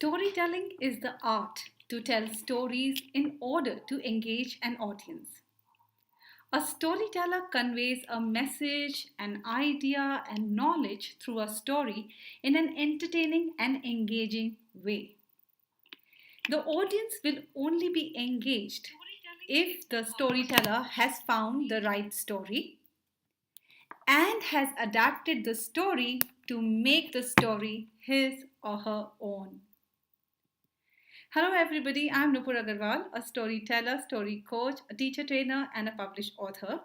Storytelling is the art to tell stories in order to engage an audience. A storyteller conveys a message, an idea, and knowledge through a story in an entertaining and engaging way. The audience will only be engaged if the storyteller has found the right story and has adapted the story to make the story his or her own. Hello, everybody. I'm Nupur Aggarwal, a storyteller, story coach, a teacher trainer, and a published author.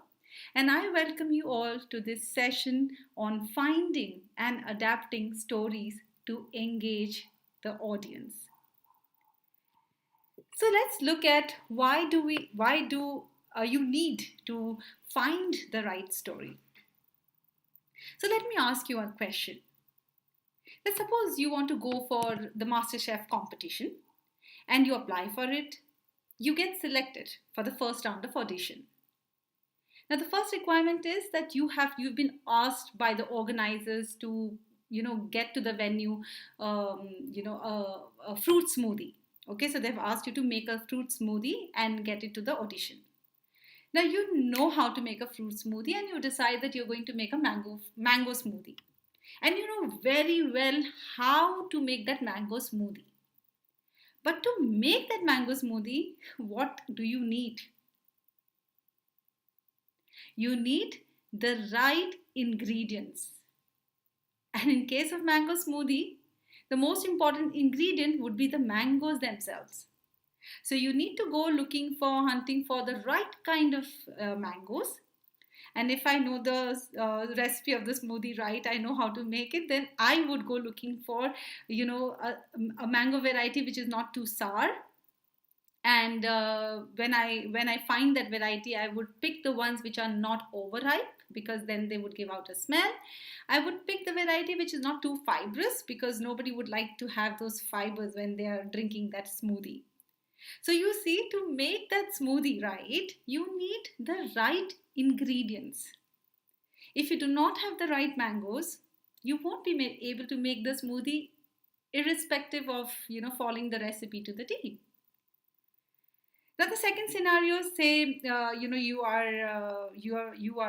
And I welcome you all to this session on finding and adapting stories to engage the audience. So let's look at why do you need to find the right story. So let me ask you a question. Let's suppose you want to go for the MasterChef competition and you apply for it, you get selected for the first round of audition. Now, the first requirement is that you've been asked by the organizers to get to the venue, a fruit smoothie. Okay, so they've asked you to make a fruit smoothie and get it to the audition. Now you know how to make a fruit smoothie, and you decide that you're going to make a mango smoothie, and you know very well how to make that mango smoothie. But to make that mango smoothie, what do you need? You need the right ingredients. And in case of mango smoothie, the most important ingredient would be the mangoes themselves. So you need to go hunting for the right kind of mangoes. And if I know the recipe of the smoothie right, I know how to make it, then I would go looking for, a mango variety which is not too sour. And when I find that variety, I would pick the ones which are not overripe, because then they would give out a smell. I would pick the variety which is not too fibrous, because nobody would like to have those fibers when they are drinking that smoothie. So you see, to make that smoothie right, you need the right ingredients. If you do not have the right mangoes, you won't be able to make the smoothie irrespective of, following the recipe to the T. Now the second scenario, say you are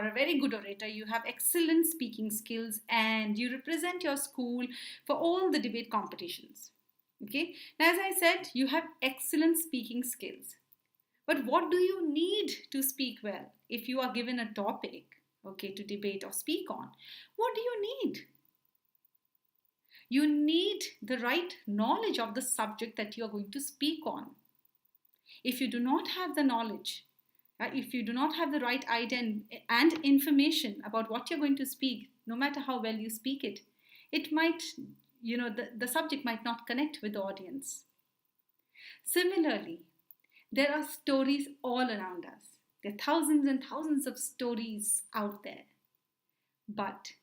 a very good orator, you have excellent speaking skills, and you represent your school for all the debate competitions. Okay, now as I said, you have excellent speaking skills, but what do you need to speak well? If you are given a topic, okay, to debate or speak on, what do you need? You need the right knowledge of the subject that you are going to speak on. If you do not have the knowledge, if you do not have the right idea and information about what you're going to speak, no matter how well you speak it, it might, the subject might not connect with the audience. Similarly, there are stories all around us. There are thousands and thousands of stories out there. But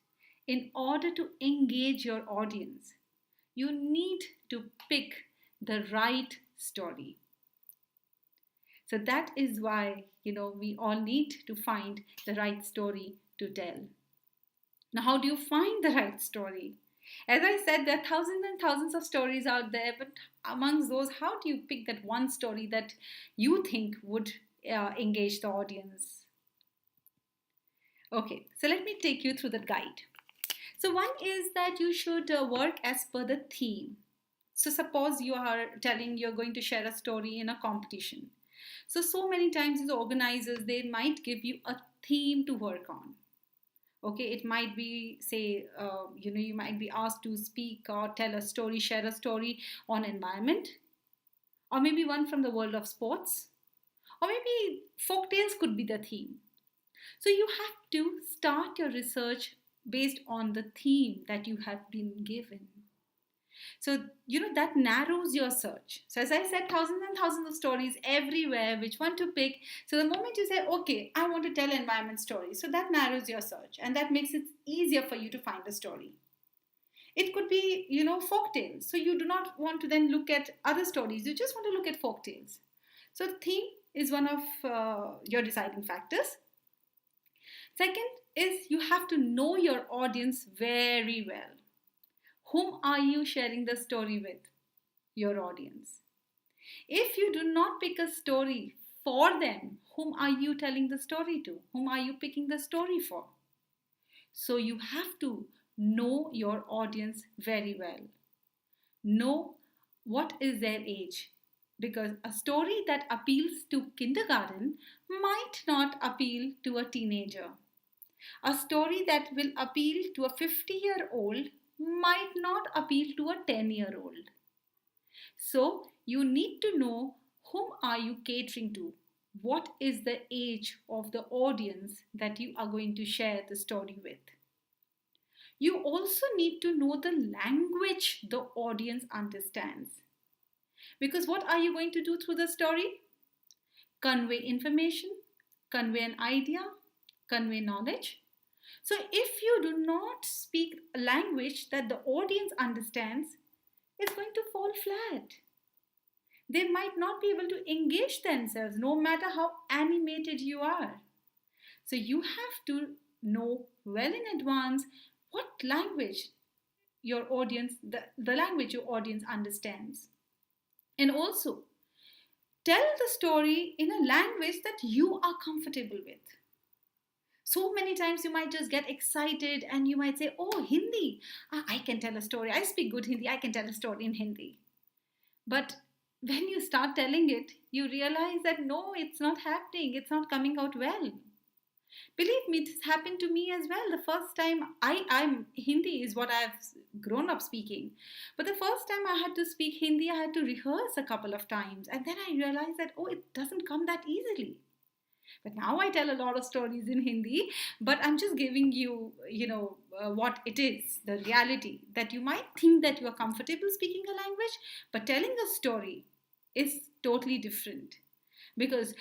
in order to engage your audience, you need to pick the right story. So that is why, we all need to find the right story to tell. Now, how do you find the right story? As I said, there are thousands and thousands of stories out there, but amongst those, how do you pick that one story that you think would engage the audience? Okay, so let me take you through the guide. So one is that you should work as per the theme. So suppose you are telling you're going to share a story in a competition. So many times as organizers, they might give you a theme to work on. Okay, it might be, say, you might be asked to speak or tell a story, share a story on environment, or maybe one from the world of sports, or maybe folk tales could be the theme. So you have to start your research based on the theme that you have been given. So, that narrows your search. So, as I said, thousands and thousands of stories everywhere, which one to pick. So, the moment you say, okay, I want to tell environment stories, so that narrows your search, and that makes it easier for you to find a story. It could be, folk tales. So, you do not want to then look at other stories. You just want to look at folk tales. So, the theme is one of your deciding factors. Second is you have to know your audience very well. Whom are you sharing the story with? your audience. If you do not pick a story for them, whom are you telling the story to? Whom are you picking the story for? So you have to know your audience very well. Know what is their age. Because a story that appeals to kindergarten might not appeal to a teenager. A story that will appeal to a 50-year-old might not appeal to a 10-year-old. So you need to know whom are you catering to? What is the age of the audience that you are going to share the story with? You also need to know the language the audience understands. Because what are you going to do through the story? Convey information, convey an idea, convey knowledge. So if you do not speak a language that the audience understands, it's going to fall flat. They might not be able to engage themselves no matter how animated you are. So you have to know well in advance what language your audience, the language your audience understands. And also tell the story in a language that you are comfortable with. So many times you might just get excited and you might say, oh, Hindi, I can tell a story. I speak good Hindi, I can tell a story in Hindi. But when you start telling it, you realize that no, it's not happening, it's not coming out well. Believe me, this happened to me as well. The first time I'm Hindi is what I've grown up speaking. But the first time I had to speak Hindi, I had to rehearse a couple of times. And then I realized that, oh, it doesn't come that easily. But now I tell a lot of stories in Hindi, but I'm just giving you, what it is, the reality, that you might think that you are comfortable speaking a language, but telling a story is totally different. Because,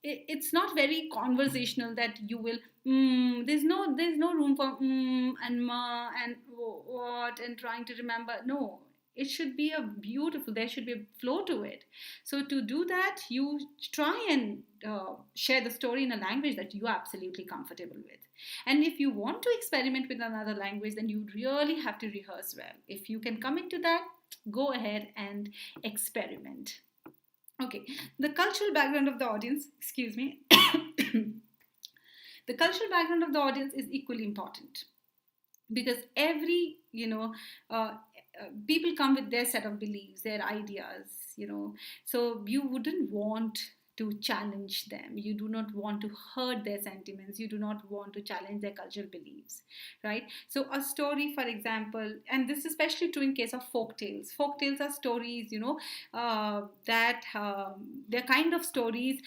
it's not very conversational that you will, there's no room for and ma and what and trying to remember. No, it should be there should be a flow to it. So to do that, you try and share the story in a language that you are absolutely comfortable with. And if you want to experiment with another language, then you really have to rehearse well. If you can commit to that, go ahead and experiment. Okay, the cultural background of the audience, excuse me. The cultural background of the audience is equally important, because every people come with their set of beliefs, their ideas, so you wouldn't want to challenge them. You do not want to hurt their sentiments. You do not want to challenge their cultural beliefs, right? So a story, for example, and this is especially true in case of folk tales. Folk tales are stories, that they're kind of stories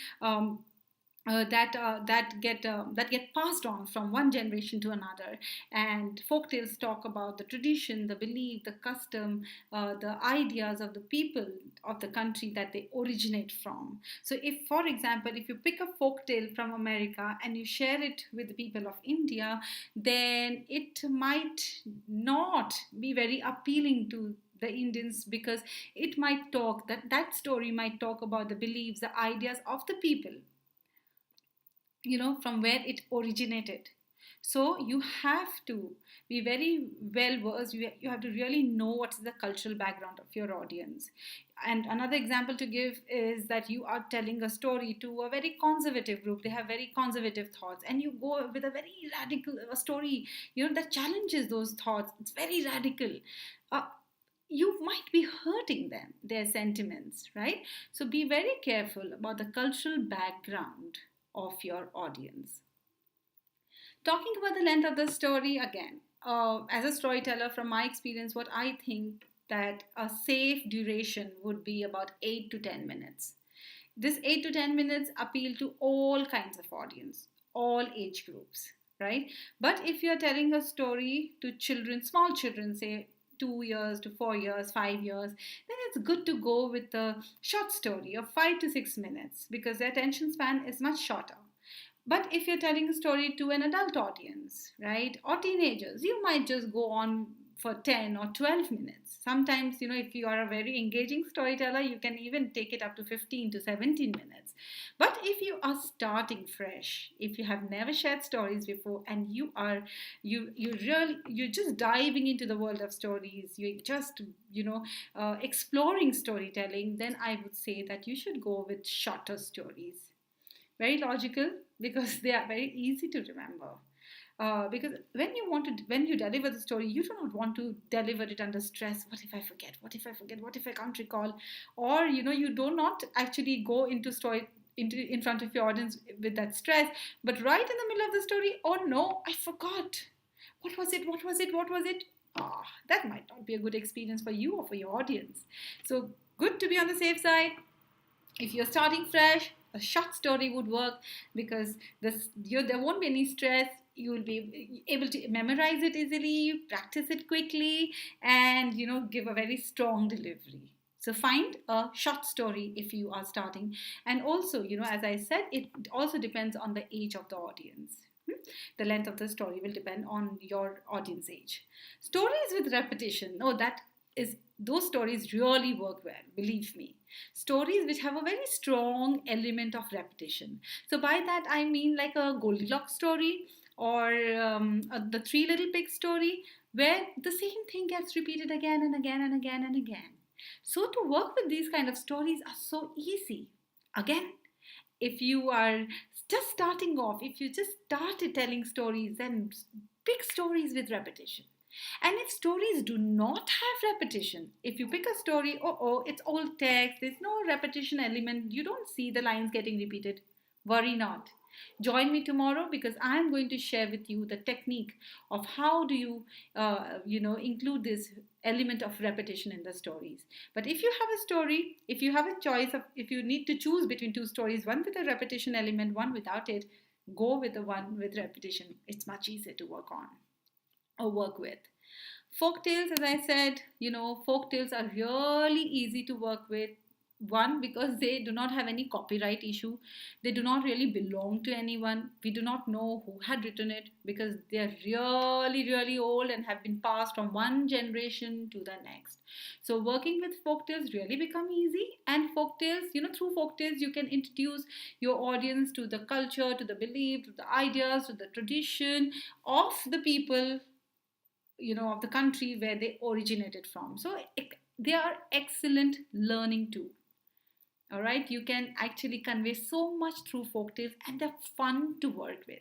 that get passed on from one generation to another. And folktales talk about the tradition, the belief, the custom, the ideas of the people of the country that they originate from. So if, for example, if you pick a folktale from America and you share it with the people of India, then it might not be very appealing to the Indians, because it might talk that story might talk about the beliefs, the ideas of the people, from where it originated. So you have to be very well versed. You have to really know what is the cultural background of your audience. And another example to give is that you are telling a story to a very conservative group. They have very conservative thoughts, and you go with a very radical story, that challenges those thoughts. It's very radical. You might be hurting them, their sentiments, right? So be very careful about the cultural background of your audience. Talking about the length of the story again, as a storyteller, from my experience, what I think that a safe duration would be about 8 to 10 minutes. This 8 to 10 minutes appeal to all kinds of audience, all age groups, right? But if you're telling a story to children, small children, say 2 years to 4 years, 5 years, then it's good to go with a short story of 5 to 6 minutes, because the attention span is much shorter. But if you're telling a story to an adult audience, right, or teenagers, you might just go on for 10 or 12 minutes. Sometimes, if you are a very engaging storyteller, you can even take it up to 15 to 17 minutes. But if you are starting fresh, if you have never shared stories before, and you're just diving into the world of stories, you're just exploring storytelling, then I would say that you should go with shorter stories. Very logical, because they are very easy to remember. Because when you deliver the story, you do not want to deliver it under stress. What if I forget? What if I forget? What if I can't recall? Or you do not actually go into story into in front of your audience with that stress. But right in the middle of the story, oh no, I forgot. What was it? What was it? What was it? That might not be a good experience for you or for your audience. So good to be on the safe side. If you're starting fresh, a short story would work, because there won't be any stress. You will be able to memorize it easily, practice it quickly, and give a very strong delivery. So find a short story if you are starting. And also, as I said, it also depends on the age of the audience. The length of the story will depend on your audience age. Stories with repetition, no, that is those stories really work well, believe me. Stories which have a very strong element of repetition. So by that I mean like a Goldilocks story, or the Three Little Pigs story, where the same thing gets repeated again and again and again and again. So to work with these kind of stories are so easy. Again, if you are just starting off, if you just started telling stories, then pick stories with repetition. And if stories do not have repetition, if you pick a story, it's old text, there's no repetition element, you don't see the lines getting repeated, worry not. Join me tomorrow, because I'm going to share with you the technique of how do you, include this element of repetition in the stories. But if you have a story, if you have a choice of, if you need to choose between two stories, one with a repetition element, one without it, go with the one with repetition. It's much easier to work on or work with. Folk tales, as I said, folk tales are really easy to work with. One, because they do not have any copyright issue. They do not really belong to anyone. We do not know who had written it, because they are really, really old and have been passed from one generation to the next. So working with folk tales really become easy. And folk tales, through folk tales, you can introduce your audience to the culture, to the belief, to the ideas, to the tradition of the people, of the country where they originated from. So they are excellent learning too. All right, you can actually convey so much through folktales, and they're fun to work with.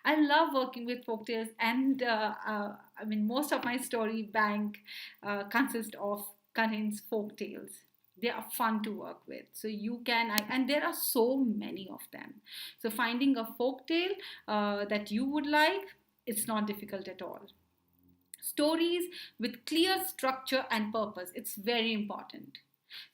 I love working with folktales, and most of my story bank contains folktales. They are fun to work with, so you can, and there are so many of them. So finding a folktale that you would like, it's not difficult at all. Stories with clear structure and purpose, it's very important.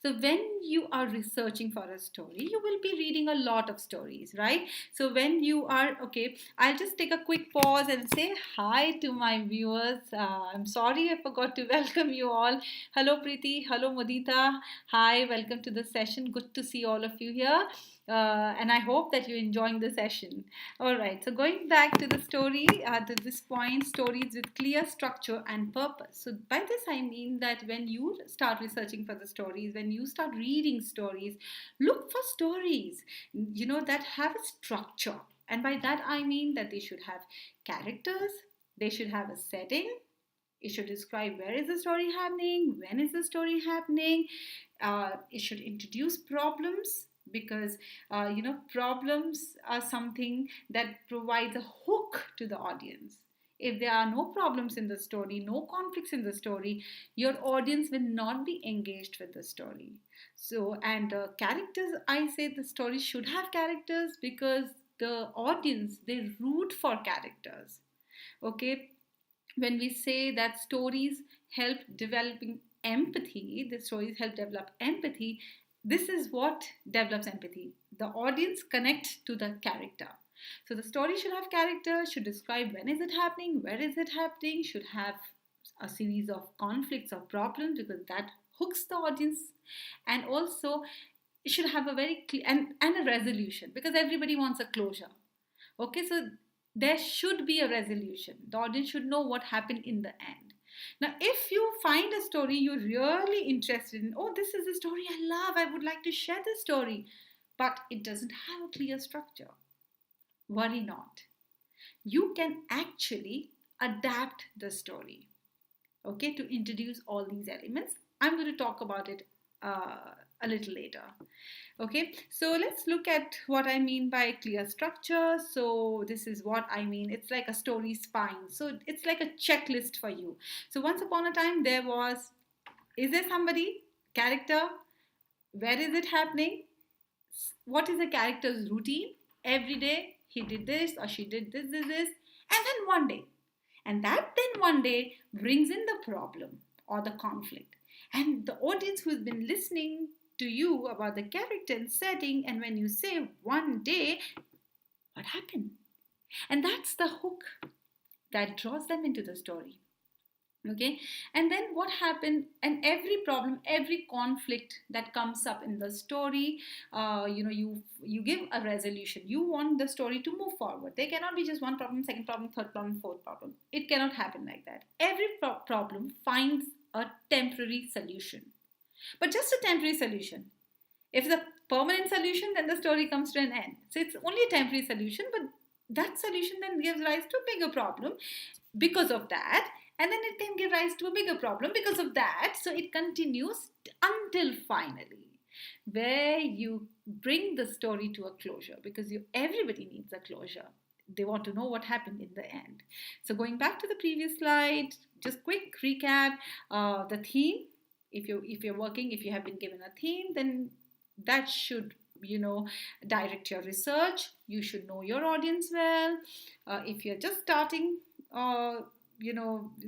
So when you are researching for a story, you will be reading a lot of stories, right? So when you are, okay, I'll just take a quick pause and say hi to my viewers. I'm sorry I forgot to welcome you all. Hello Preeti, hello Mudita. Hi, welcome to the session. Good to see all of you here. And I hope that you're enjoying the session. All right, so going back to the story, to this point, stories with clear structure and purpose. So by this I mean that when you start researching for the stories, when you start reading stories, look for stories, that have a structure. And by that I mean that they should have characters, they should have a setting, it should describe where is the story happening, when is the story happening. It should introduce problems, because problems are something that provides a hook to the audience. If there are no problems in the story, no conflicts in the story, your audience will not be engaged with the story. So, and characters, I say the story should have characters, because the audience, they root for characters. Okay, when we say that stories help developing empathy, the stories help develop empathy, this is what develops empathy. The audience connect to the character. So the story should have character, should describe when is it happening, where is it happening, should have a series of conflicts or problems, because that hooks the audience. And also it should have a very clear and a resolution, because everybody wants a closure. Okay, so there should be a resolution. The audience should know what happened in the end. Now, if you find a story you're really interested in, oh, this is a story I love, I would like to share this story, but it doesn't have a clear structure, worry not. You can actually adapt the story, okay, to introduce all these elements. I'm going to talk about it a little later. Okay, so let's look at what I mean by clear structure. So this is what I mean. It's like a story spine. So it's like a checklist for you. So once upon a time, there was, is there somebody, character, where is it happening, what is the character's routine, every day he did this or she did this, and then one day. And that then one day brings in the problem or the conflict. And the audience who's been listening to you about the character and setting, and when you say one day, what happened? And that's the hook that draws them into the story. Okay, and then what happened, and every problem, every conflict that comes up in the story, you give a resolution. You want the story to move forward. There cannot be just one problem, second problem, third problem, fourth problem. It cannot happen like that. Every problem finds a temporary solution, but just a temporary solution. If it's a permanent solution, then the story comes to an end. So it's only a temporary solution, but that solution then gives rise to a bigger problem because of that, and then it can give rise to a bigger problem because of that. So it continues until finally, where you bring the story to a closure, because everybody needs a closure. They want to know what happened in the end. So going back to the previous slide, just quick recap. The theme, if you have been given a theme, then that should direct your research. You should know your audience well. If you're just starting,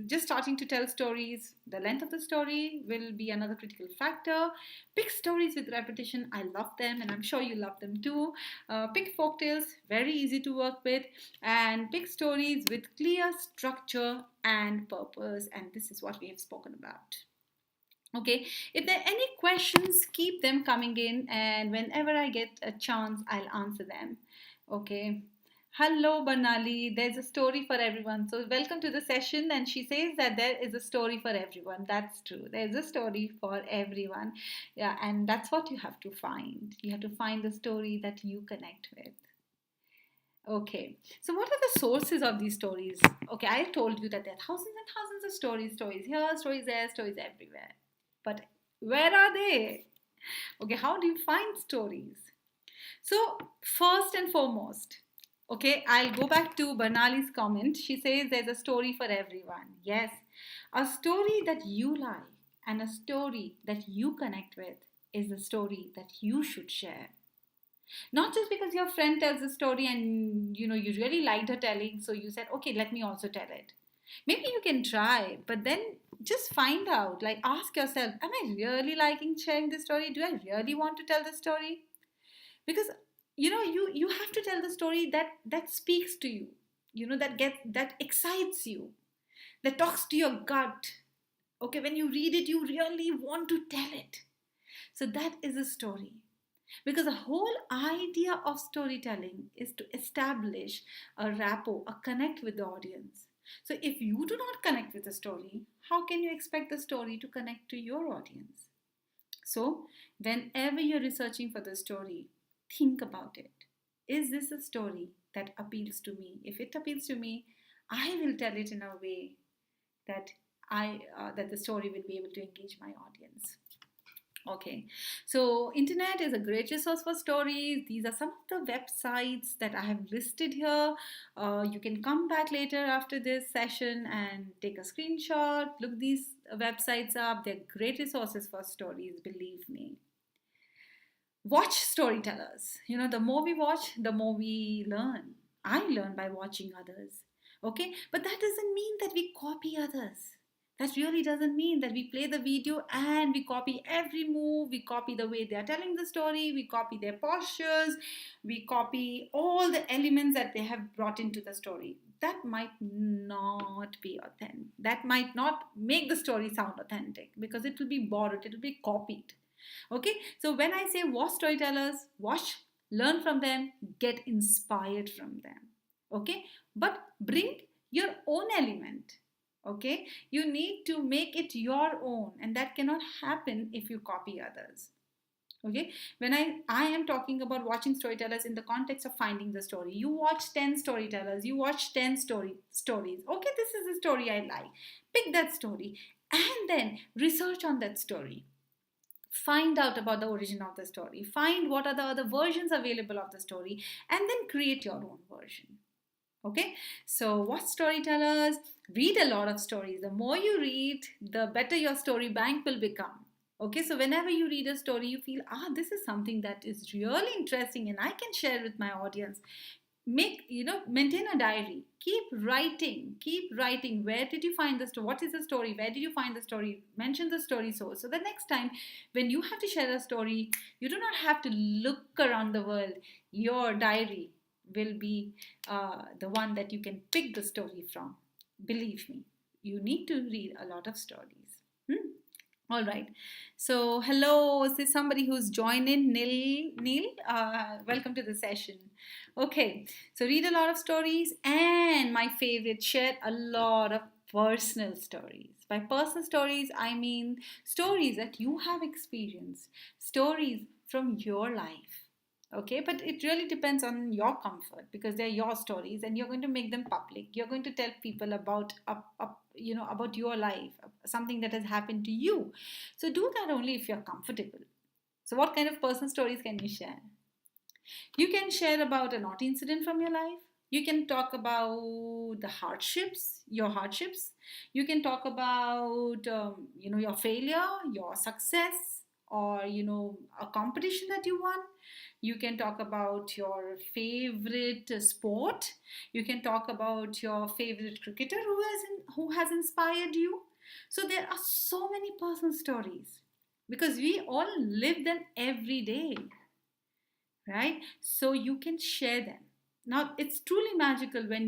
just starting to tell stories, the length of the story will be another critical factor. Pick stories with repetition. I love them, and I'm sure you love them too. Pick folktales, very easy to work with, and pick stories with clear structure and purpose. And this is what we have spoken about. Okay, if there are any questions, keep them coming in, and whenever I get a chance, I'll answer them. Okay. Hello, Banali. There's a story for everyone. So, welcome to the session. And she says that there is a story for everyone. That's true. There's a story for everyone. Yeah, and that's what you have to find. You have to find the story that you connect with. Okay, so what are the sources of these stories? Okay, I told you that there are thousands and thousands of stories here, stories there, stories everywhere. But where are they? Okay, how do you find stories? So, first and foremost, okay, I'll go back to Bernali's comment. She says there's a story for everyone. Yes, a story that you like and a story that you connect with is the story that you should share. Not just because your friend tells a story and you really liked her telling, so you said, okay, let me also tell it. Maybe you can try, but then just find out, like ask yourself, am I really liking sharing this story? Do I really want to tell the story? Because you have to tell the story that speaks to you, that excites you, that talks to your gut. Okay, when you read it, you really want to tell it. So that is a story. Because the whole idea of storytelling is to establish a rapport, a connect with the audience. So if you do not connect with the story, how can you expect the story to connect to your audience? So whenever you're researching for the story, think about it. Is this a story that appeals to me? If it appeals to me, I will tell it in a way that that the story will be able to engage my audience. Okay, so internet is a great resource for stories. These are some of the websites that I have listed here. You can come back later after this session and take a screenshot. Look these websites up. They're great resources for stories, believe me. Watch storytellers. The more we watch, the more we learn. I learn by watching others. Okay, but that doesn't mean that we copy others. That really doesn't mean that we play the video and we copy every move, we copy the way they are telling the story, we copy their postures, we copy all the elements that they have brought into the story. That might not be authentic. That might not make the story sound authentic because it will be borrowed, it will be copied. Okay, so when I say watch storytellers, watch, learn from them, get inspired from them. Okay, but bring your own element. Okay, you need to make it your own, and that cannot happen if you copy others. Okay, when I am talking about watching storytellers in the context of finding the story, you watch 10 storytellers, you watch 10 stories. Okay, this is a story I like, pick that story and then research on that story, find out about the origin of the story, find what are the other versions available of the story, and then create your own version. Okay, so watch storytellers, read a lot of stories. The more you read, the better your story bank will become. Okay, so whenever you read a story, you feel, this is something that is really interesting and I can share with my audience. Maintain a diary, keep writing. Where did you find the story? What is the story? Where did you find the story? Mention the story source, so the next time when you have to share a story, you do not have to look around the world. Your diary will be the one that you can pick the story from. Believe me, you need to read a lot of stories. All right. So, hello. Is this somebody who's joined in? Neil, welcome to the session. Okay. So, read a lot of stories, and my favorite, share a lot of personal stories. By personal stories, I mean stories that you have experienced, stories from your life. Okay, but it really depends on your comfort, because they're your stories and you're going to make them public. You're going to tell people about your life, something that has happened to you. So do that only if you're comfortable. So what kind of personal stories can you share? You can share about a naughty incident from your life. You can talk about your hardships. You can talk about your failure, your success, or a competition that you won. You can talk about your favorite sport. You can talk about your favorite cricketer who has inspired you. So there are so many personal stories because we all live them every day, right? So you can share them. Now it's truly magical when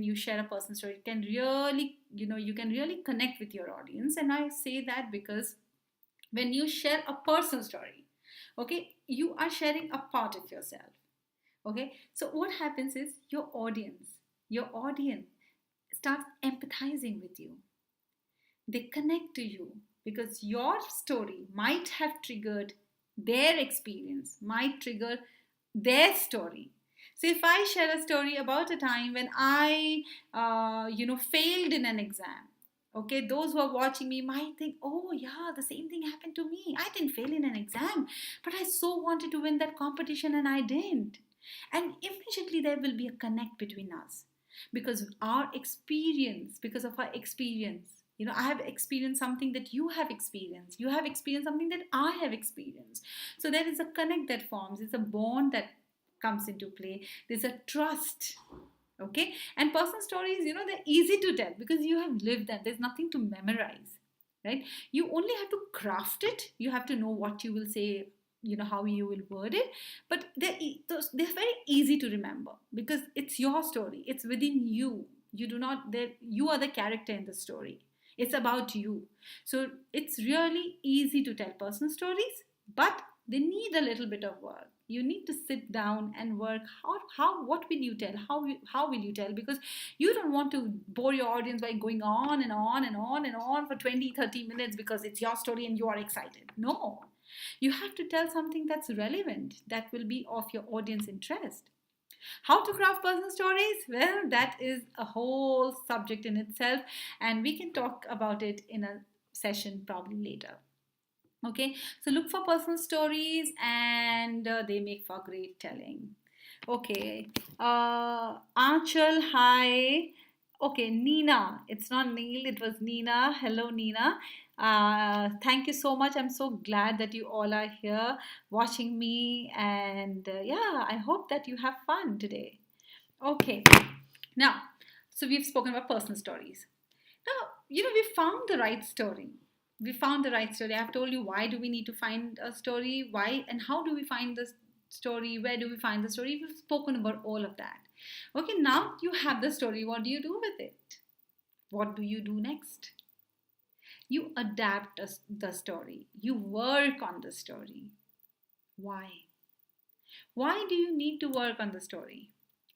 you share a personal story. It can really, you can really connect with your audience. And I say that because when you share a personal story, okay, you are sharing a part of yourself. Okay, so what happens is your audience starts empathizing with you. They connect to you because your story might have triggered their experience, might trigger their story. So if I share a story about a time when I failed in an exam, okay, those who are watching me might think, oh yeah, the same thing happened to me. I didn't fail in an exam, but I so wanted to win that competition and I didn't. And immediately there will be a connect between us because of our experience. I have experienced something that you have experienced. You have experienced something that I have experienced. So there is a connect that forms. It's a bond that comes into play. There's a trust. Okay. And personal stories, they're easy to tell because you have lived them. There's nothing to memorize, right? You only have to craft it. You have to know what you will say, how you will word it, but they're very easy to remember because it's your story. It's within you. You are the character in the story. It's about you. So it's really easy to tell personal stories, but they need a little bit of work. You need to sit down and work. What will you tell? How will you tell? Because you don't want to bore your audience by going on and on and on and on for 20-30 minutes because it's your story and you are excited. No, you have to tell something that's relevant, that will be of your audience interest. How to craft personal stories? Well, that is a whole subject in itself, and we can talk about it in a session probably later. Okay, so look for personal stories, and they make for great telling. Okay, Achal, hi. Okay, Nina. It's not Neil, it was Nina. Hello, Nina. Thank you so much. I'm so glad that you all are here watching me, and yeah, I hope that you have fun today. Okay, now, so we've spoken about personal stories. Now, we found the right story. We found the right story. I've told you why do we need to find a story, why and how do we find the story, where do we find the story. We've spoken about all of that. Okay, now you have the story. What do you do with it? What do you do next? You adapt the story. You work on the story. Why? Why do you need to work on the story?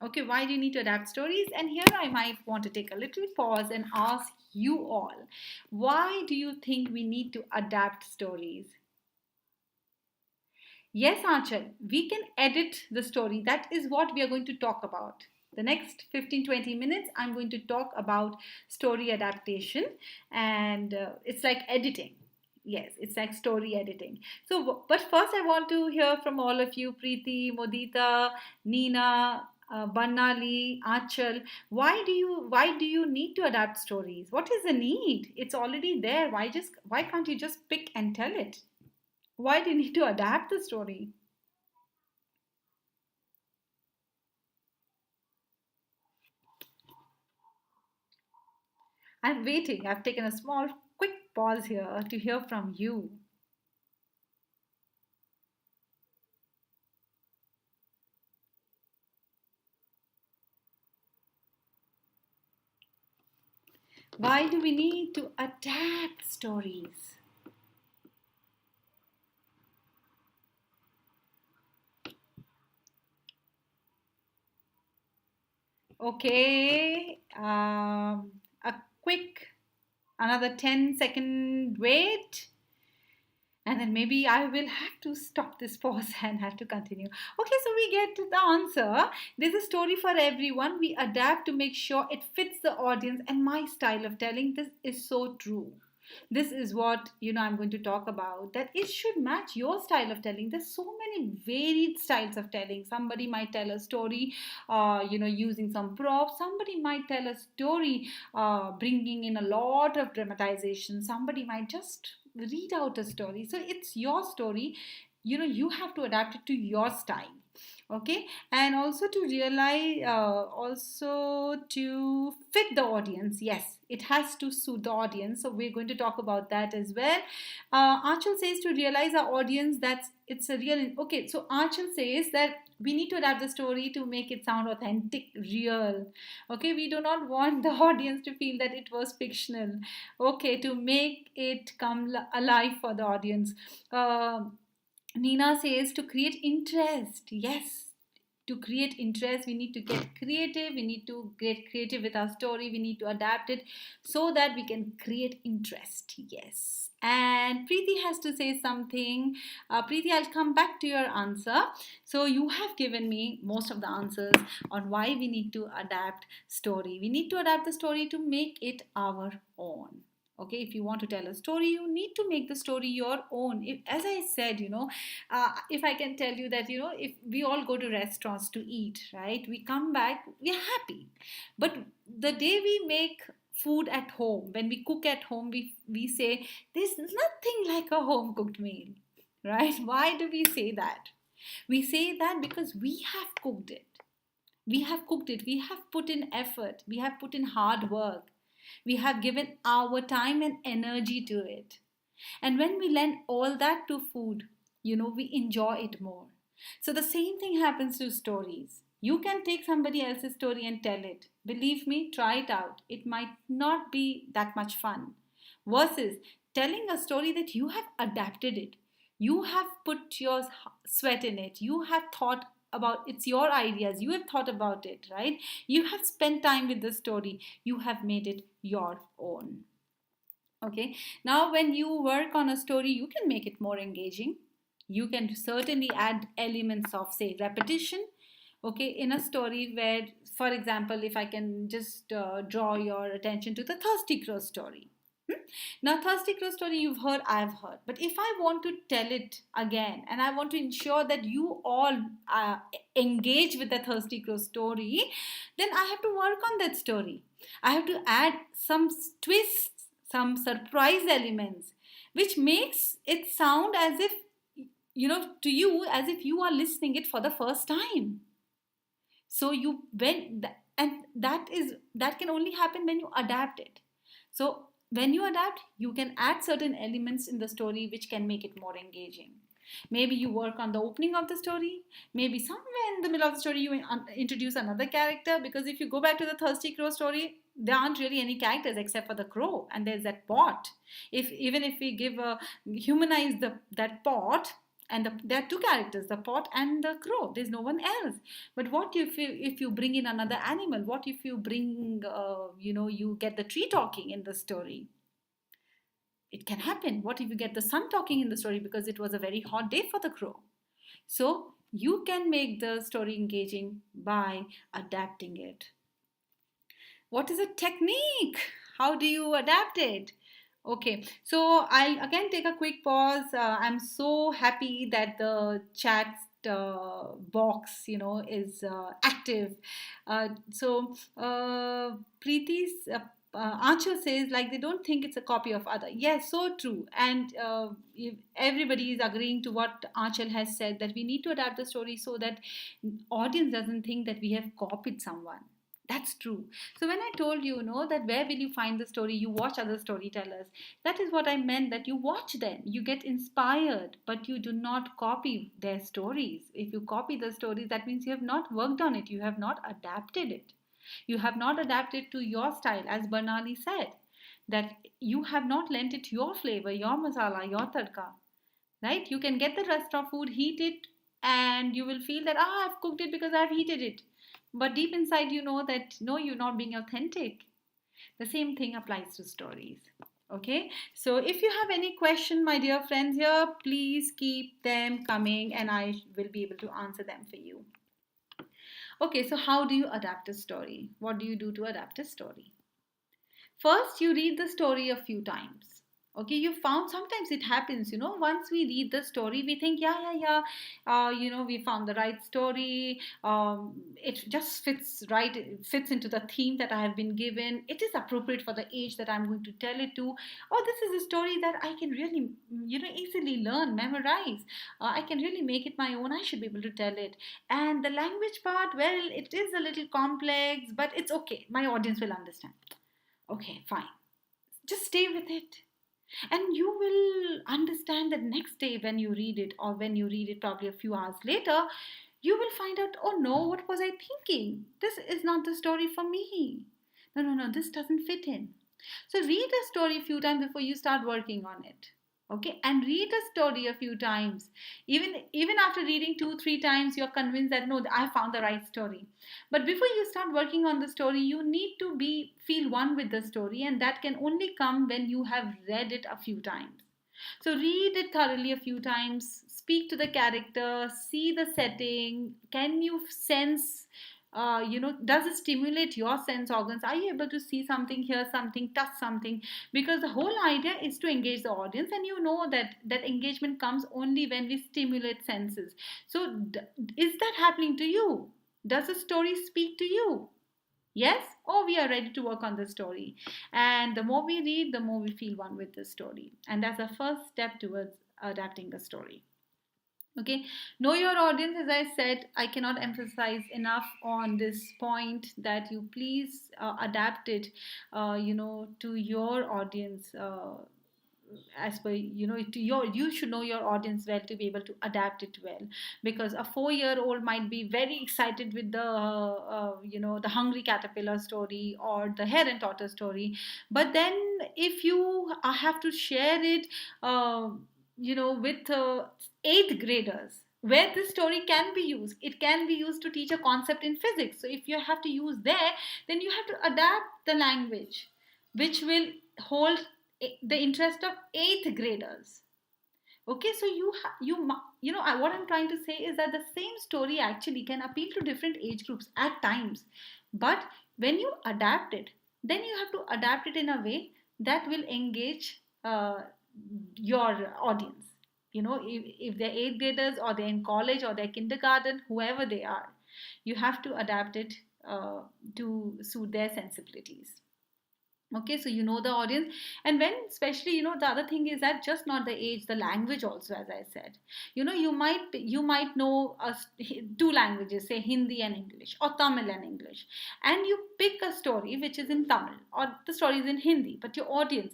Okay, why do you need to adapt stories? And here I might want to take a little pause and ask you all, why do you think we need to adapt stories? Yes, Anchal, we can edit the story. That is what we are going to talk about. The next 15-20 minutes, I'm going to talk about story adaptation, and it's like editing. Yes, it's like story editing. So, but first, I want to hear from all of you, Preeti, Modita, Nina, Barnali, Achal. Why do you need to adapt stories? What is the need? It's already there. Why can't you just pick and tell it? Why do you need to adapt the story? I'm waiting. I've taken a small, quick pause here to hear from you. Why do we need to adapt stories? Okay, a quick, another 10-second wait. And then maybe I will have to stop this pause and have to continue. Okay, so we get to the answer. There's a story for everyone. We adapt to make sure it fits the audience and my style of telling. This is so true. This is what I'm going to talk about, that it should match your style of telling. There's so many varied styles of telling. Somebody might tell a story using some props. Somebody might tell a story bringing in a lot of dramatization. Somebody might just read out a story. So it's your story. You have to adapt it to your style. Okay, and also to realize, also to fit the audience. Yes, it has to suit the audience, so we're going to talk about that as well. Anchal says to realize our audience, that's it's a real. Okay, so Anchal says that we need to adapt the story to make it sound authentic, real. Okay, we do not want the audience to feel that it was fictional. Okay, to make it come alive for the audience. Nina says to create interest. Yes, to create interest, we need to get creative. We need to get creative with our story. We need to adapt it so that we can create interest. Yes. And Preeti has to say something. Preeti, I'll come back to your answer. So, you have given me most of the answers on why we need to adapt story. We need to adapt the story to make it our own. Okay, if you want to tell a story, you need to make the story your own. If, as I said, if I can tell you that, if we all go to restaurants to eat, right, we come back, we're happy. But the day we make food at home, when we cook at home, we say there's nothing like a home cooked meal, right? Why do we say that? We say that because we have cooked it. We have put in effort, we have put in hard work, we have given our time and energy to it. And when we lend all that to food, we enjoy it more. So the same thing happens to stories. You can take somebody else's story and tell it. Believe me, try it out. It might not be that much fun. Versus telling a story that you have adapted it. You have put your sweat in it. You have thought about it's your ideas. You have thought about it, right? You have spent time with the story. You have made it your own. Okay, now when you work on a story, you can make it more engaging. You can certainly add elements of, say, repetition. Okay, in a story where, for example, if I can just draw your attention to the Thirsty Crow story. Now, Thirsty Crow story you've heard, I've heard. But if I want to tell it again and I want to ensure that you all engage with the Thirsty Crow story, then I have to work on that story. I have to add some twists, some surprise elements, which makes it sound as if, to you, as if you are listening it for the first time. So and that can only happen when you adapt it. So when you adapt, you can add certain elements in the story which can make it more engaging. Maybe you work on the opening of the story. Maybe somewhere in the middle of the story you introduce another character, because if you go back to the Thirsty Crow story, there aren't really any characters except for the crow, and there's that pot. If even if we humanize that pot And there are two characters, the pot and the crow. There's no one else. But what if you bring in another animal? What if you bring, you get the tree talking in the story? It can happen. What if you get the sun talking in the story because it was a very hot day for the crow? So you can make the story engaging by adapting it. What is a technique? How do you adapt it? Okay, so I'll again take a quick pause. I'm so happy that the chat box, is active. Preeti's Anchal says like they don't think it's a copy of other. Yes, so true. And if everybody is agreeing to what Anchal has said, that we need to adapt the story so that audience doesn't think that we have copied someone. That's true. So when I told you, that where will you find the story? You watch other storytellers. That is what I meant, that you watch them. You get inspired, but you do not copy their stories. If you copy the stories, that means you have not worked on it. You have not adapted it. You have not adapted to your style, as Barnali said, that you have not lent it your flavor, your masala, your tadka. Right? You can get the restaurant food, heat it, and you will feel that, I've cooked it because I've heated it. But deep inside, you know that no, you're not being authentic. The same thing applies to stories. Okay, so if you have any question, my dear friends here, please keep them coming and I will be able to answer them for you. Okay, so how do you adapt a story? What do you do to adapt a story? First, you read the story a few times. Okay, you found sometimes it happens, once we read the story, we think, yeah, we found the right story. It just fits right, it fits into the theme that I have been given. It is appropriate for the age that I'm going to tell it to. Or this is a story that I can really, easily learn, memorize. I can really make it my own. I should be able to tell it. And the language part, well, it is a little complex, but it's okay. My audience will understand. Okay, fine. Just stay with it. And you will understand that next day when you read it, or when you read it probably a few hours later, you will find out, oh no, what was I thinking? This is not the story for me. No, this doesn't fit in. So read a story a few times before you start working on it. Okay, and read a story a few times. Even after reading 2-3 times, you're convinced that no, I found the right story. But before you start working on the story, you need to feel one with the story, and that can only come when you have read it a few times. So read it thoroughly a few times, speak to the character, see the setting. Can you sense, does it stimulate your sense organs? Are you able to see something, hear something, touch something? Because the whole idea is to engage the audience, and you know that engagement comes only when we stimulate senses. So is that happening to you? Does the story speak to you? Yes? Or we are ready to work on the story. And the more we read, the more we feel one with the story. And that's the first step towards adapting a story. Okay, know your audience. As I said, I cannot emphasize enough on this point that you please adapt it, to your audience. As per you should know your audience well to be able to adapt it well, because a 4-year-old might be very excited with the hungry caterpillar story or the hare and tortoise story, but then if you have to share it with 8th graders, where this story can be used, it can be used to teach a concept in physics. So if you have to use there, then you have to adapt the language which will hold the interest of 8th graders. Okay, so what I'm trying to say is that the same story actually can appeal to different age groups at times, but when you adapt it, then you have to adapt it in a way that will engage your audience. If they're 8th graders, or they're in college, or they're kindergarten, whoever they are, you have to adapt it to suit their sensibilities. Okay, so you know the audience. And when especially, the other thing is that just not the age, the language also, as I said. You might know 2 languages, say Hindi and English, or Tamil and English, and you pick a story which is in Tamil, or the story is in Hindi, but your audience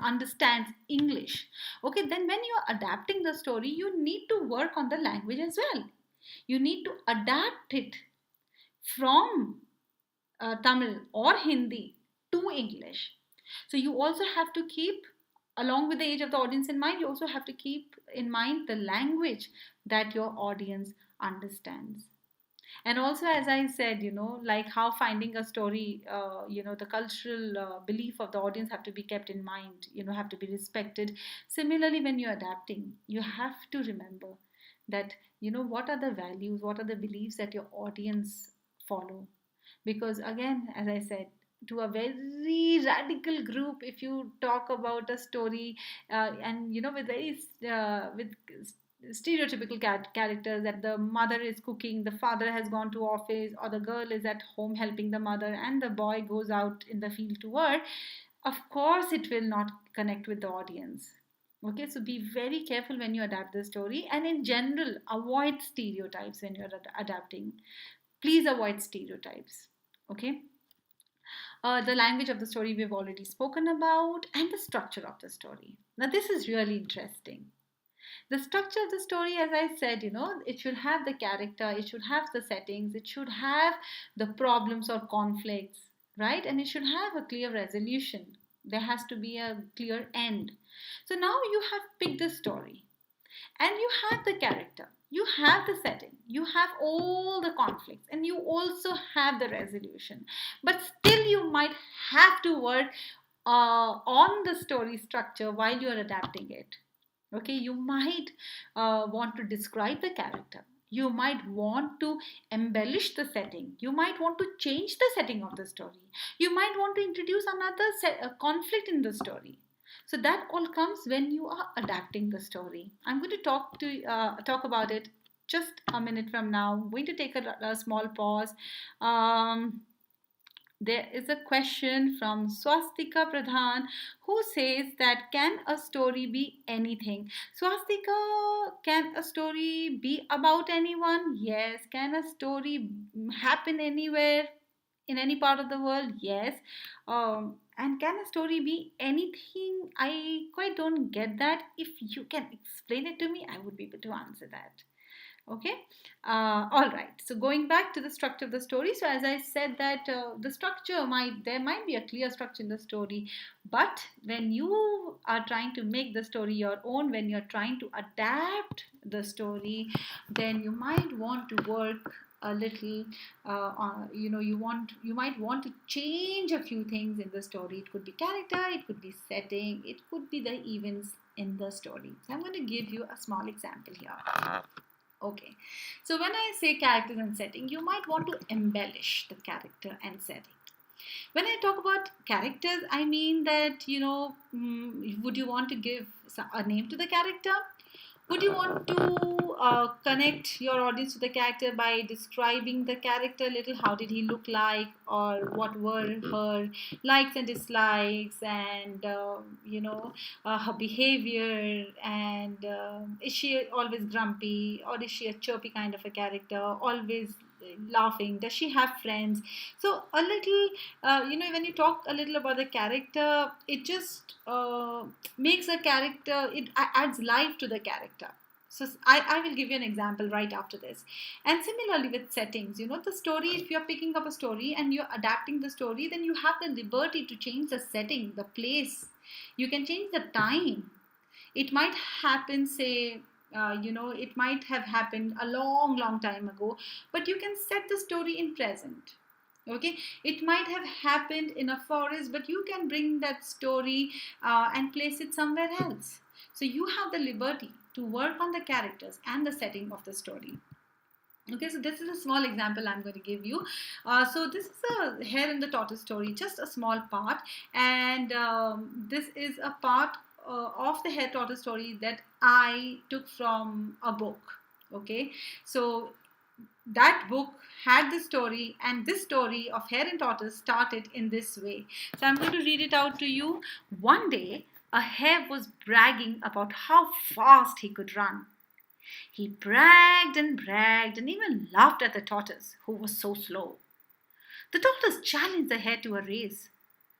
understands English. Okay, then when you are adapting the story, you need to work on the language as well. You need to adapt it from Tamil or Hindi to English. So you also have to keep along with the age of the audience in mind, you also have to keep in mind the language that your audience understands. And also, as I said, like how finding a story, the cultural belief of the audience have to be kept in mind, have to be respected. Similarly, when you're adapting, you have to remember that, what are the values, what are the beliefs that your audience follow. Because again, as I said, to a very radical group, if you talk about a story, and with very with stereotypical characters, that the mother is cooking, the father has gone to office, or the girl is at home helping the mother, and the boy goes out in the field to work, of course it will not connect with the audience. Okay, so be very careful when you adapt the story, and in general avoid stereotypes when you're adapting. Please avoid stereotypes. Okay. The language of the story we've already spoken about, and the structure of the story. Now this is really interesting. The structure of the story, as I said, it should have the character, it should have the settings, it should have the problems or conflicts, right? And it should have a clear resolution. There has to be a clear end. So now you have picked the story, and you have the character, you have the setting, you have all the conflicts, and you also have the resolution. But still you might have to work on the story structure while you are adapting it. Okay, you might want to describe the character, you might want to embellish the setting, you might want to change the setting of the story, you might want to introduce another conflict in the story. So that all comes when you are adapting the story. I'm going to talk about it just a minute from now. I'm going to take a small pause. There is a question from Swastika Pradhan, who says that, can a story be anything? Swastika, can a story be about anyone? Yes. Can a story happen anywhere, in any part of the world? Yes. And can a story be anything? I quite don't get that. If you can explain it to me, I would be able to answer that. Okay. All right, so going back to the structure of the story, so as I said that the structure there might be a clear structure in the story, but when you are trying to make the story your own, when you're trying to adapt the story, then you might want to work a little you might want to change a few things in the story. It could be character, it could be setting, it could be the events in the story. So I'm going to give you a small example here. Okay, so when I say characters and setting, you might want to embellish the character and setting. When I talk about characters, I mean that, would you want to give a name to the character? Would you want to connect your audience to the character by describing the character a little? How did he look like, or what were her likes and dislikes, and her behavior, and is she always grumpy, or is she a chirpy kind of a character, always laughing? Does she have friends? So a little, when you talk a little about the character, it just makes a character, it adds life to the character. So I will give you an example right after this. And similarly with settings, the story, if you're picking up a story and you're adapting the story, then you have the liberty to change the setting, the place. You can change the time. It might happen, say, it might have happened a long time ago, but you can set the story in present. Okay, it might have happened in a forest, but you can bring that story and place it somewhere else. So you have the liberty to work on the characters and the setting of the story. Okay, so this is a small example I'm going to give you. So this is a hare and the tortoise story, just a small part, and this is a part of the hare tortoise story that I took from a book. Okay, so that book had this story, and this story of hare and tortoise started in this way. So I'm going to read it out to you. One day, a hare was bragging about how fast he could run. He bragged and even laughed at the tortoise, who was so slow. The tortoise challenged the hare to a race,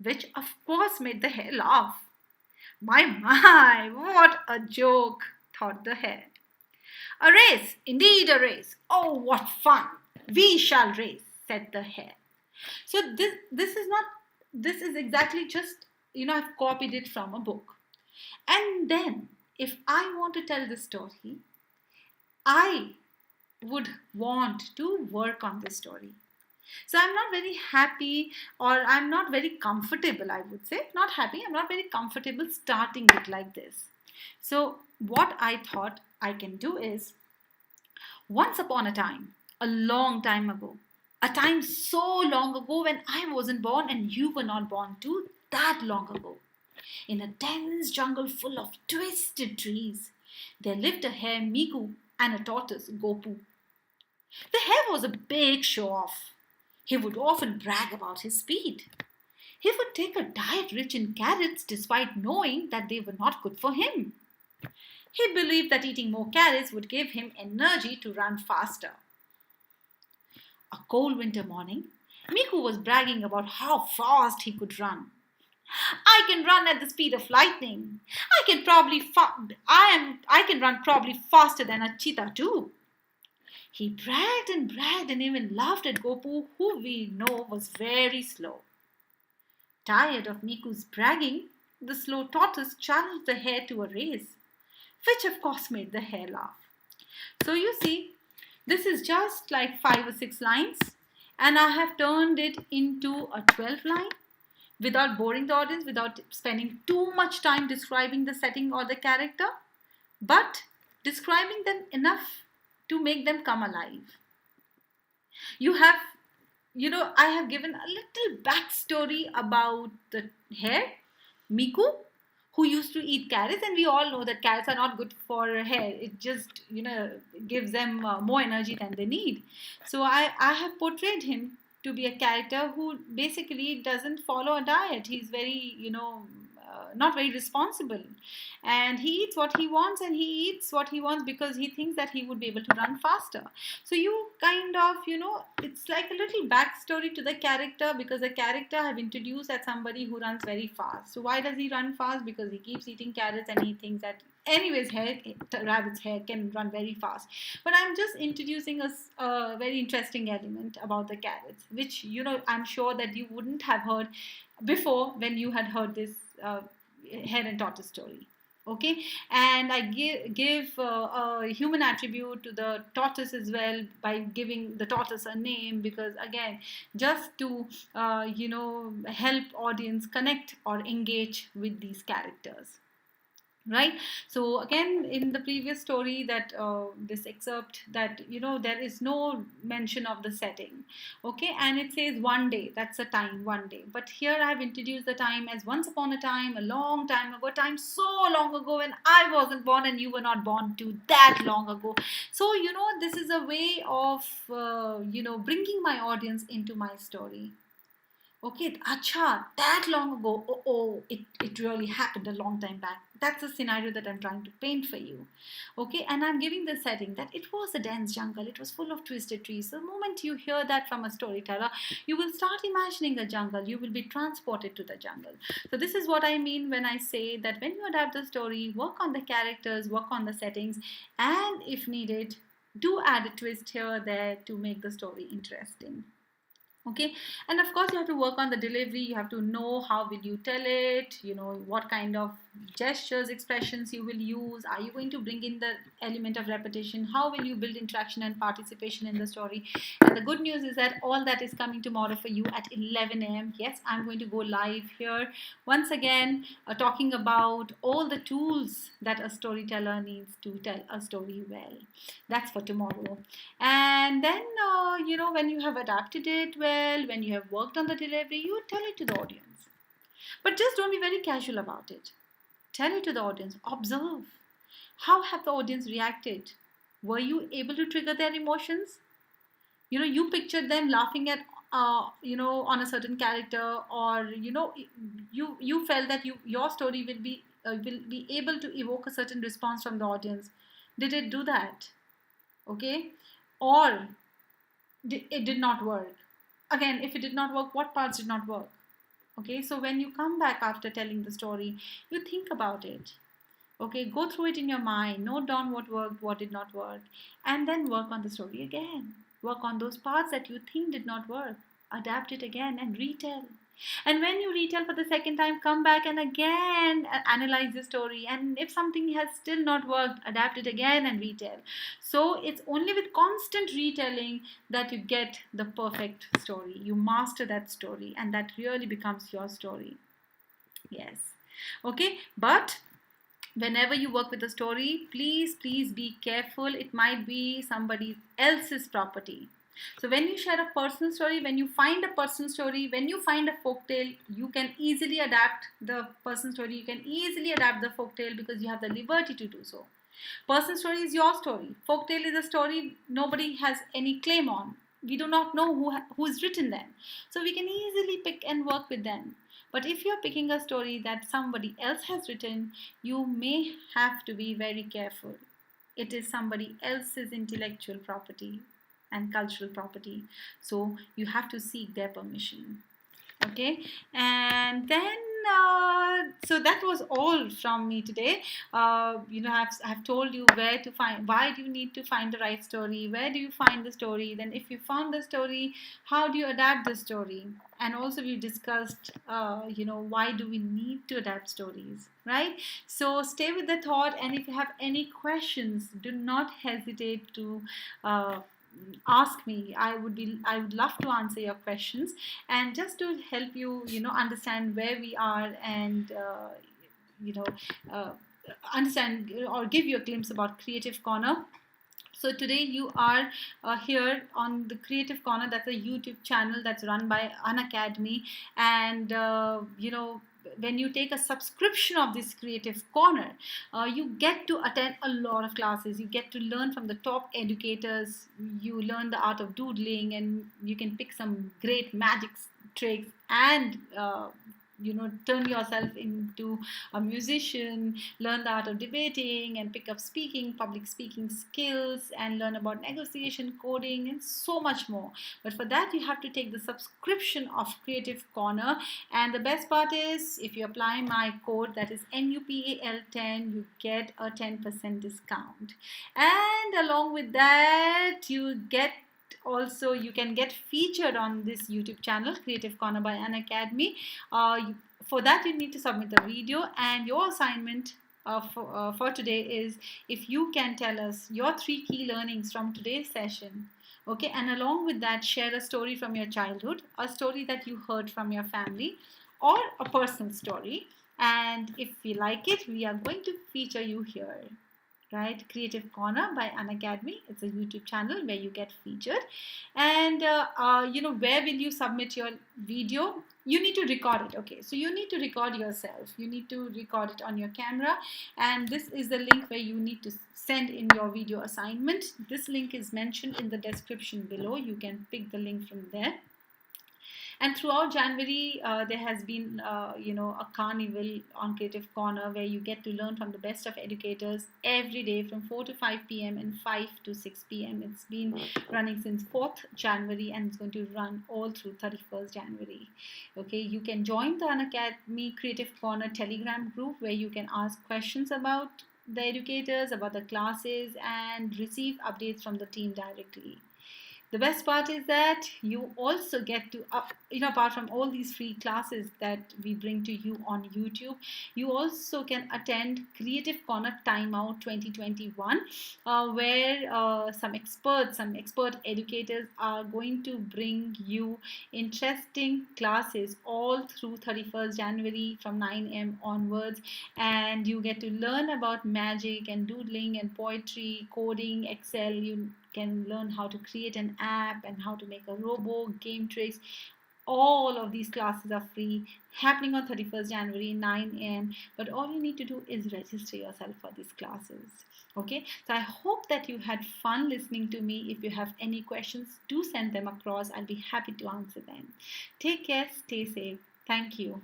which of course made the hare laugh. My, what a joke, thought the hare. A race, indeed a race. Oh, what fun! We shall race, said the hare. So this is exactly just, I've copied it from a book. And then, if I want to tell this story, I would want to work on this story. So I'm not very happy, or I'm not very comfortable, I would say. Not happy, I'm not very comfortable starting it like this. So what I thought I can do is, once upon a time, a long time ago, a time so long ago when I wasn't born and you were not born too, that long ago, in a dense jungle full of twisted trees, there lived a hare, Miku, and a tortoise, Gopu. The hare was a big show off. He would often brag about his speed. He would take a diet rich in carrots despite knowing that they were not good for him. He believed that eating more carrots would give him energy to run faster. A cold winter morning, Miku was bragging about how fast he could run. I can run at the speed of lightning. I can run probably faster than a cheetah too. He bragged and even laughed at Gopu, who we know was very slow. Tired of Miku's bragging, the slow tortoise challenged the hare to a race, which of course made the hare laugh. So you see, this is just like 5 or 6 lines, and I have turned it into a 12 line without boring the audience, without spending too much time describing the setting or the character, but describing them enough to make them come alive. You have, I have given a little backstory about the hare, Miku, who used to eat carrots, and we all know that carrots are not good for hair. It just, gives them more energy than they need. So I have portrayed him to be a character who basically doesn't follow a diet. He's very, not very responsible, and he eats what he wants, and he eats what he wants because he thinks that he would be able to run faster. So you kind of, it's like a little backstory to the character, because the character I have introduced as somebody who runs very fast. So why does he run fast? Because he keeps eating carrots and he thinks that anyways rabbit's hair can run very fast. But I'm just introducing a very interesting element about the carrots, which I'm sure that you wouldn't have heard before when you had heard this hare and tortoise story. Okay, and I give a human attribute to the tortoise as well by giving the tortoise a name, because again, just to help audience connect or engage with these characters. Right. So again, in the previous story, that this excerpt, that there is no mention of the setting. Okay, and it says one day, that's a time, one day. But here I have introduced the time as once upon a time, a long time ago, time so long ago when I wasn't born and you were not born too, that long ago. So this is a way of bringing my audience into my story. Okay, acha, that long ago, it really happened a long time back. That's the scenario that I'm trying to paint for you. Okay, and I'm giving the setting that it was a dense jungle, it was full of twisted trees. The moment you hear that from a storyteller, you will start imagining a jungle, you will be transported to the jungle. So this is what I mean when I say that when you adapt the story, work on the characters, work on the settings, and if needed, do add a twist here or there to make the story interesting. Okay, and of course you have to work on the delivery. You have to know how will you tell it, what kind of gestures, expressions you will use. Are you going to bring in the element of repetition? How will you build interaction and participation in the story? And the good news is that all that is coming tomorrow for you at 11 a.m. Yes, I'm going to go live here once again, talking about all the tools that a storyteller needs to tell a story well. That's for tomorrow. And then when you have adapted it well, when you have worked on the delivery, you tell it to the audience. But just don't be very casual about it. Tell it to the audience. Observe. How have the audience reacted? Were you able to trigger their emotions? You pictured them laughing at on a certain character, or you felt that your story will be able to evoke a certain response from the audience. Did it do that? Okay, or it did not work. Again, if it did not work, what parts did not work? Okay, so when you come back after telling the story, you think about it. Okay, go through it in your mind, note down what worked, what did not work, and then work on the story again. Work on those parts that you think did not work, adapt it again and retell. And when you retell for the second time, come back and again analyze the story. And if something has still not worked, adapt it again and retell. So it's only with constant retelling that you get the perfect story. You master that story, and that really becomes your story. Yes. Okay. But whenever you work with a story, please be careful. It might be somebody else's property. So when you share a personal story, when you find a personal story, when you find a folktale, you can easily adapt the personal story, you can easily adapt the folktale, because you have the liberty to do so. Personal story is your story. Folktale is a story nobody has any claim on. We do not know who's written them. So we can easily pick and work with them. But if you're picking a story that somebody else has written, you may have to be very careful. It is somebody else's intellectual property and cultural property. So you have to seek their permission. Okay, and then so that was all from me today. I've told you where to find, why do you need to find the right story, where do you find the story, then if you found the story, how do you adapt the story, and also we discussed why do we need to adapt stories, right? So stay with the thought, and if you have any questions, do not hesitate to ask me. I would love to answer your questions, and just to help you understand where we are, and you know uh, understand or give you a glimpse about Creative Corner. So today you are here on the Creative Corner. That's a YouTube channel that's run by Unacademy, and when you take a subscription of this Creative Corner, you get to attend a lot of classes. You get to learn from the top educators. You learn the art of doodling, and you can pick some great magic tricks, and turn yourself into a musician, learn the art of debating, and pick up public speaking skills, and learn about negotiation, coding, and so much more. But for that, you have to take the subscription of Creative Corner. And the best part is, if you apply my code, that is NUPAL10, you get a 10% discount. And along with that, you can get featured on this YouTube channel, Creative Corner by Unacademy. For that, you need to submit a video, and your assignment for today is, if you can tell us your 3 key learnings from today's session. Okay, and along with that, share a story from your childhood, a story that you heard from your family, or a personal story. And if we like it, we are going to feature you here. Right, Creative Corner by Unacademy. It's a YouTube channel where you get featured. And where will you submit your video? You need to record it. Okay, so you need to record yourself. You need to record it on your camera, and this is the link where you need to send in your video assignment. This link is mentioned in the description below. You can pick the link from there. And throughout January, there has been, a carnival on Creative Corner, where you get to learn from the best of educators every day from 4 to 5 p.m. and 5 to 6 p.m. It's been running since 4th January, and it's going to run all through 31st January. Okay, you can join the Unacademy Creative Corner Telegram group, where you can ask questions about the educators, about the classes, and receive updates from the team directly. The best part is that you also get to, apart from all these free classes that we bring to you on YouTube, you also can attend Creative Corner Timeout 2021, where some expert educators are going to bring you interesting classes all through 31st January from 9 a.m. onwards. And you get to learn about magic and doodling and poetry, coding, Excel. You can learn how to create an app and how to make a robo, game tricks. All of these classes are free, happening on 31st January, 9 a.m. But all you need to do is register yourself for these classes. Okay, so I hope that you had fun listening to me. If you have any questions, do send them across. I'll be happy to answer them. Take care, stay safe. Thank you.